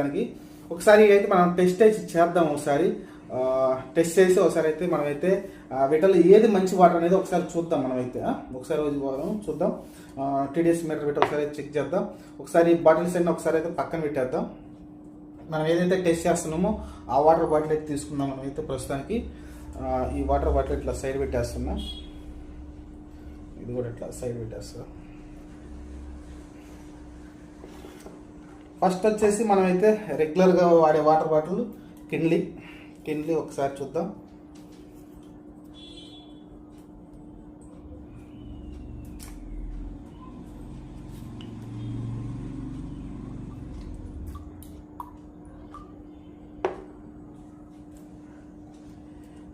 దానికి ఒకసారి అయితే మనం టెస్ట్ చేద్దాం. ఒకసారి టెస్ట్ చేసి ఒకసారి అయితే మనమైతే వీటిలో ఏది మంచి వాటర్ అనేది ఒకసారి చూద్దాం. మనమైతే ఒకసారి చూద్దాం. టీడీఎస్ మీటర్ పెట్టి ఒకసారి చెక్ చేద్దాం. ఒకసారి బాటిల్స్ అన్నీ ఒకసారి అయితే పక్కన పెట్టేద్దాం. మనం ఏదైతే టెస్ట్ చేస్తున్నామో ఆ వాటర్ బాటిల్ అయితే తీసుకున్నాం. మనమైతే ప్రస్తుతానికి ఈ వాటర్ బాటిల్ ఇట్లా సైడ్ పెట్టేస్తున్నా. ఇది కూడా ఇట్లా సైడ్ పెట్టేస్తా. ఫస్ట్ వచ్చేసి మనమైతే రెగ్యులర్గా వాడే వాటర్ బాటిల్ కిన్లీ ఒకసారి చూద్దాం.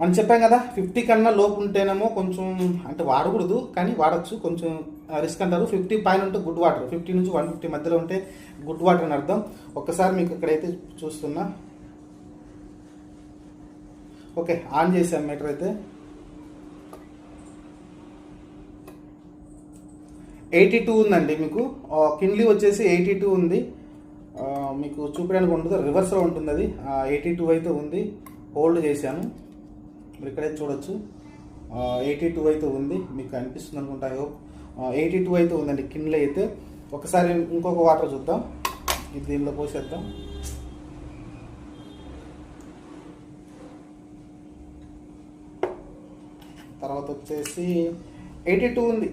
మనం చెప్పాం కదా 50 కన్నా లోపు ఉంటేనేమో కొంచెం అంటే వాడకూడదు, కానీ వాడచ్చు, కొంచెం రిస్క్ అంటారు. 50 పైన ఉంటే గుడ్ వాటర్, 50 నుంచి 150 మధ్యలో ఉంటే గుడ్ వాటర్ అని అర్థం. ఒక్కసారి మీకు ఇక్కడైతే చూస్తున్నా. ఓకే, ఆన్ చేసాం మీటర్ అయితే. 82 ఉందండి. మీకు కిన్లీ వచ్చేసి 82 ఉంది. మీకు చూపించడానికి ఉంటుంది, రివర్స్లో ఉంటుంది అది. 82 అయితే ఉంది. హోల్డ్ చేశాను, మీరు ఇక్కడైతే చూడొచ్చు. 82 అయితే ఉంది, మీకు అనిపిస్తుంది అనుకుంటా. 82 అయితే ఉందండి కిన్లీ అయితే. ఒకసారి ఇంకొక వాటర్ చూద్దాం. ఇది దీనిలో పోసేద్దాం. తర్వాత వచ్చేసి 82 ఉంది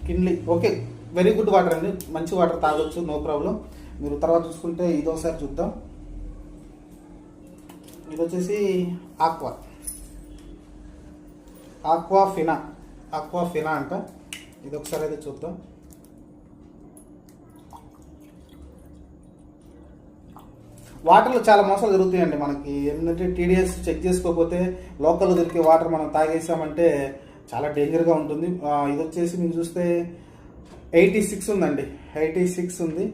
Kinley. Okay, very good water అండి, మంచి వాటర్ తాగొచ్చు, నో ప్రాబ్లం. మీరు తర్వాత చూసుకుంటే ఇదోసారి చూద్దాం. ఇది వచ్చేసి ఆక్వాఫినా అంట. ఇది ఒకసారి అయితే చూద్దాం. వాటర్లో చాలా మోసాలు జరుగుతాయండి మనకి. ఏంటంటే టీడీఎస్ చెక్ చేసుకోకపోతే లోకల్లో దొరికే వాటర్ మనం తాగేసామంటే చాలా డేంజర్గా ఉంటుంది. ఇది వచ్చేసి మీకు చూస్తే 86 ఉందండి. 86 ఉంది.